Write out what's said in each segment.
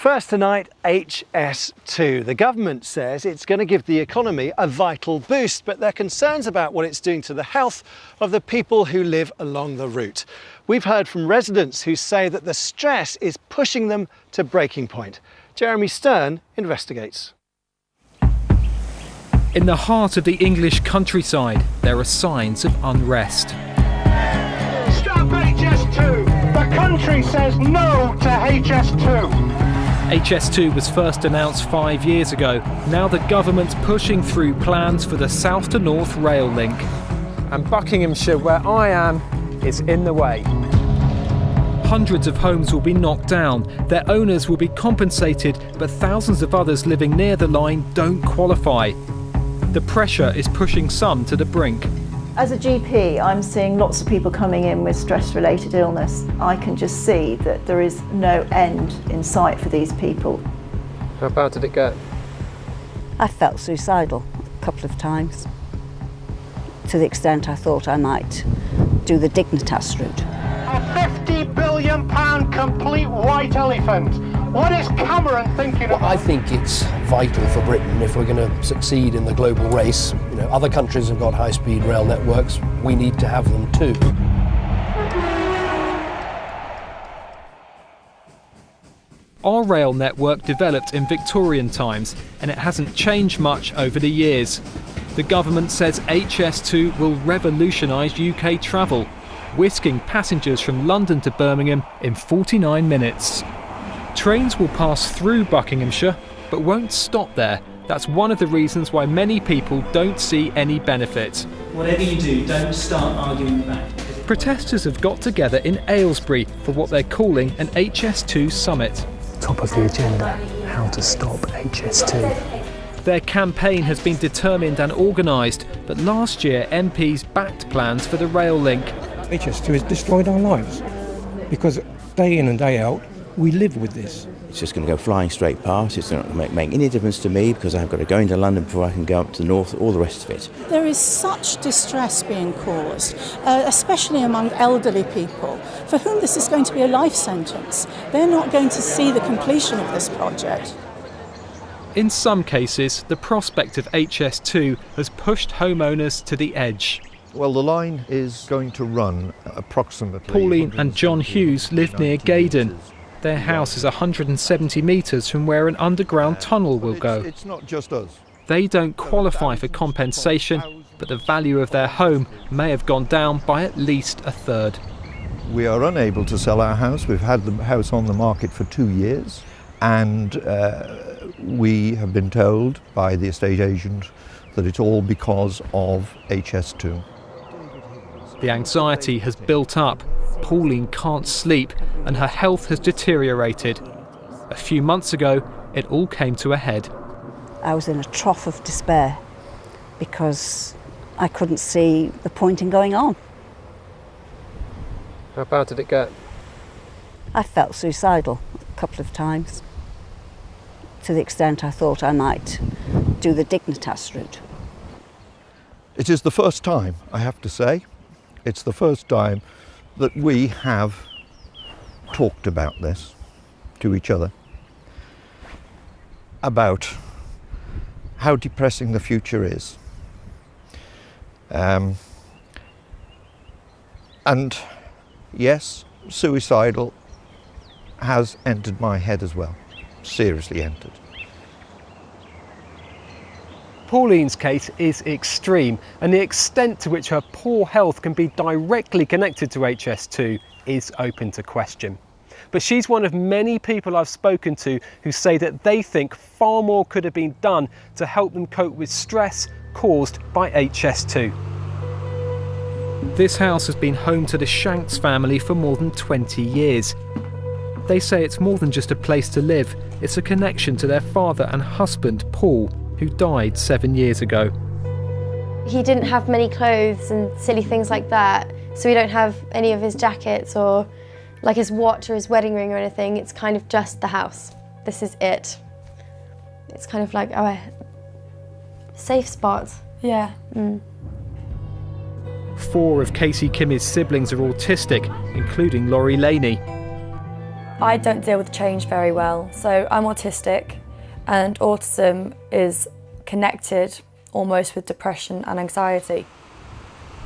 First tonight, HS2. The government says it's going to give the economy a vital boost, but there are concerns about what it's doing to the health of the people who live along the route. We've heard from residents who say that the stress is pushing them to breaking point. Jeremy Stern investigates. In the heart of the English countryside, there are signs of unrest. Stop HS2! The country says no to HS2! HS2 was first announced 5 years ago. Now the government's pushing through plans for the south to north rail link. And Buckinghamshire, where I am, is in the way. Hundreds of homes will be knocked down. Their owners will be compensated, but thousands of others living near the line don't qualify. The pressure is pushing some to the brink. As a GP, I'm seeing lots of people coming in with stress-related illness. I can just see that there is no end in sight for these people. How bad did it get? I felt suicidal a couple of times, to the extent I thought I might do the Dignitas route. A £50 billion complete white elephant. What is Cameron thinking about? I think it's vital for Britain if we're going to succeed in the global race. You know, other countries have got high-speed rail networks. We need to have them too. Our rail network developed in Victorian times, and it hasn't changed much over the years. The government says HS2 will revolutionise UK travel, whisking passengers from London to Birmingham in 49 minutes. Trains will pass through Buckinghamshire, but won't stop there. That's one of the reasons why many people don't see any benefit. Whatever you do, don't start arguing back. Protesters have got together in Aylesbury for what they're calling an HS2 summit. Top of the agenda, how to stop HS2. Their campaign has been determined and organised, but last year MPs backed plans for the rail link. HS2 has destroyed our lives because day in and day out we live with this. It's just going to go flying straight past. It's not going to make any difference to me because I've got to go into London before I can go up to the north, all the rest of it. There is such distress being caused, especially among elderly people, for whom this is going to be a life sentence. They're not going to see the completion of this project. In some cases, the prospect of HS2 has pushed homeowners to the edge. Well, the line is going to run approximately... Pauline and John Hughes live near Gaydon. Their house is 170 metres from where an underground tunnel will go. It's not just us. They don't qualify for compensation, but the value of their home may have gone down by at least a third. We are unable to sell our house. We've had the house on the market for 2 years, and we have been told by the estate agent that it's all because of HS2. The anxiety has built up. Pauline can't sleep and her health has deteriorated. A few months ago, it all came to a head. I was in a trough of despair because I couldn't see the point in going on. How bad did it get? I felt suicidal a couple of times, to the extent I thought I might do the Dignitas route. It is the first time, I have to say, it's the first time that we have talked about this to each other, about how depressing the future is. And yes, suicidal has entered my head as well, seriously entered. Pauline's case is extreme, and the extent to which her poor health can be directly connected to HS2 is open to question. But she's one of many people I've spoken to who say that they think far more could have been done to help them cope with stress caused by HS2. This house has been home to the Shanks family for more than 20 years. They say it's more than just a place to live, it's a connection to their father and husband, Paul, who died 7 years ago. He didn't have many clothes and silly things like that, so we don't have any of his jackets or like his watch or his wedding ring or anything. It's kind of just the house. This is it. It's kind of like our safe spot. Yeah. 4 of Casey Kimmy's siblings are autistic, including Laurie Laney. I don't deal with change very well, so I'm autistic, and autism is connected almost with depression and anxiety.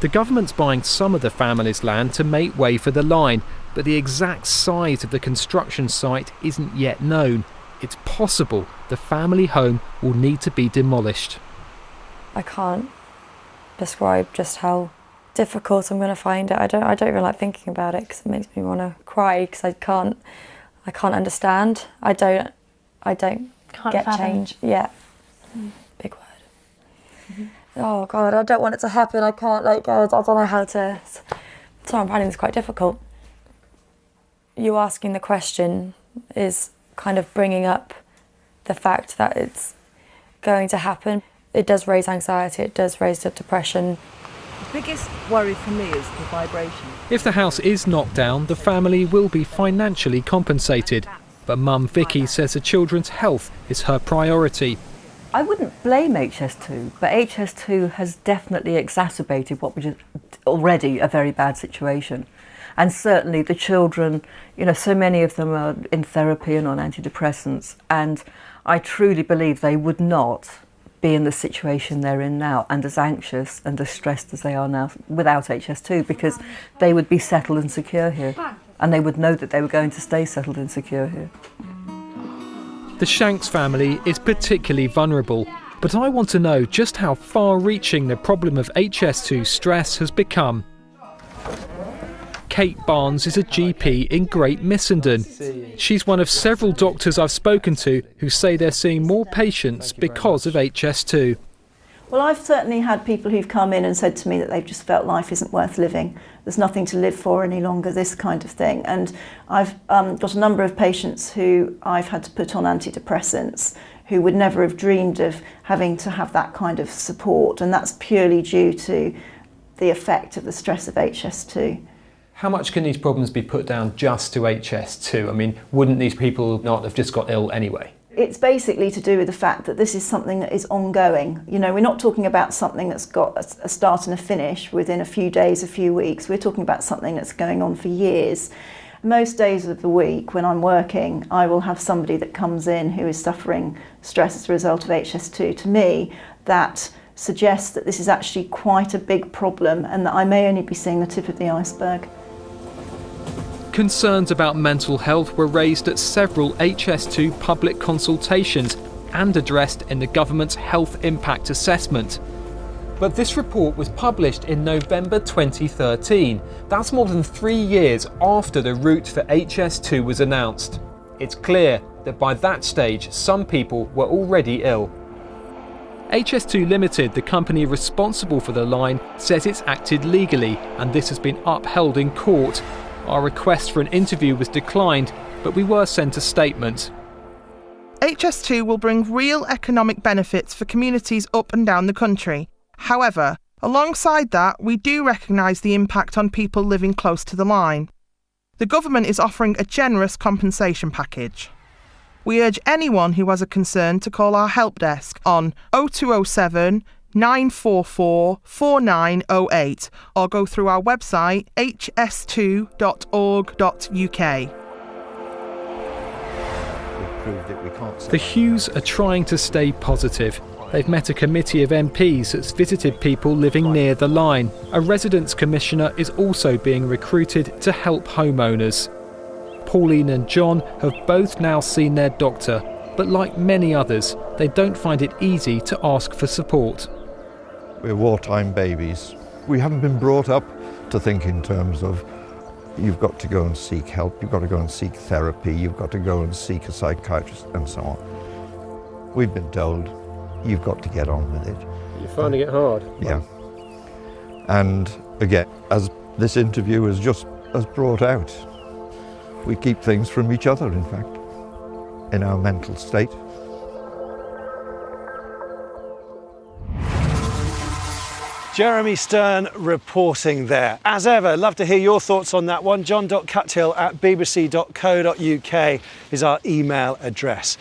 The government's buying some of the family's land to make way for the line, but the exact size of the construction site isn't yet known. It's possible the family home will need to be demolished. I can't describe just how difficult I'm going to find it. I don't even like thinking about it because it makes me want to cry because I can't understand. I don't get change. Yeah, big word. Oh God, I don't want it to happen. I can't let go. I don't know how to. So I'm finding this quite difficult. You asking the question is kind of bringing up the fact that it's going to happen. It does raise anxiety. It does raise the depression. The biggest worry for me is the vibration. If the house is knocked down, the family will be financially compensated. But Mum Vicky says the children's health is her priority. I wouldn't blame HS2, but HS2 has definitely exacerbated what was already a very bad situation. And certainly the children, you know, so many of them are in therapy and on antidepressants, and I truly believe they would not be in the situation they're in now and as anxious and as stressed as they are now without HS2, because they would be settled and secure here, and they would know that they were going to stay settled and secure here. The Shanks family is particularly vulnerable, but I want to know just how far-reaching the problem of HS2 stress has become. Kate Barnes is a GP in Great Missenden. She's one of several doctors I've spoken to who say they're seeing more patients because of HS2. Well, I've certainly had people who've come in and said to me that they've just felt life isn't worth living. There's nothing to live for any longer, this kind of thing. And I've got a number of patients who I've had to put on antidepressants who would never have dreamed of having to have that kind of support. And that's purely due to the effect of the stress of HS2. How much can these problems be put down just to HS2? I mean, wouldn't these people not have just got ill anyway? It's basically to do with the fact that this is something that is ongoing. You know, we're not talking about something that's got a start and a finish within a few days, a few weeks. We're talking about something that's going on for years. Most days of the week when I'm working, I will have somebody that comes in who is suffering stress as a result of HS2. To me, that suggests that this is actually quite a big problem and that I may only be seeing the tip of the iceberg. Concerns about mental health were raised at several HS2 public consultations and addressed in the government's health impact assessment. But this report was published in November 2013. That's more than 3 years after the route for HS2 was announced. It's clear that by that stage, some people were already ill. HS2 Limited, the company responsible for the line, says it's acted legally, and this has been upheld in court. Our request for an interview was declined, but we were sent a statement. HS2 will bring real economic benefits for communities up and down the country. However, alongside that, we do recognise the impact on people living close to the line. The government is offering a generous compensation package. We urge anyone who has a concern to call our help desk on 0207 944 4908 or go through our website hs2.org.uk. The Hughes are trying to stay positive. They've met a committee of MPs that's visited people living near the line. A residents commissioner is also being recruited to help homeowners. Pauline and John have both now seen their doctor, but like many others, they don't find it easy to ask for support. We're wartime babies. We haven't been brought up to think in terms of you've got to go and seek help, you've got to go and seek therapy, you've got to go and seek a psychiatrist and so on. We've been told you've got to get on with it. You're finding it hard? Yeah. And again, as this interview has brought out, we keep things from each other, in fact, in our mental state. Jeremy Stern reporting there. As ever, love to hear your thoughts on that one. john.cuthill@bbc.co.uk is our email address.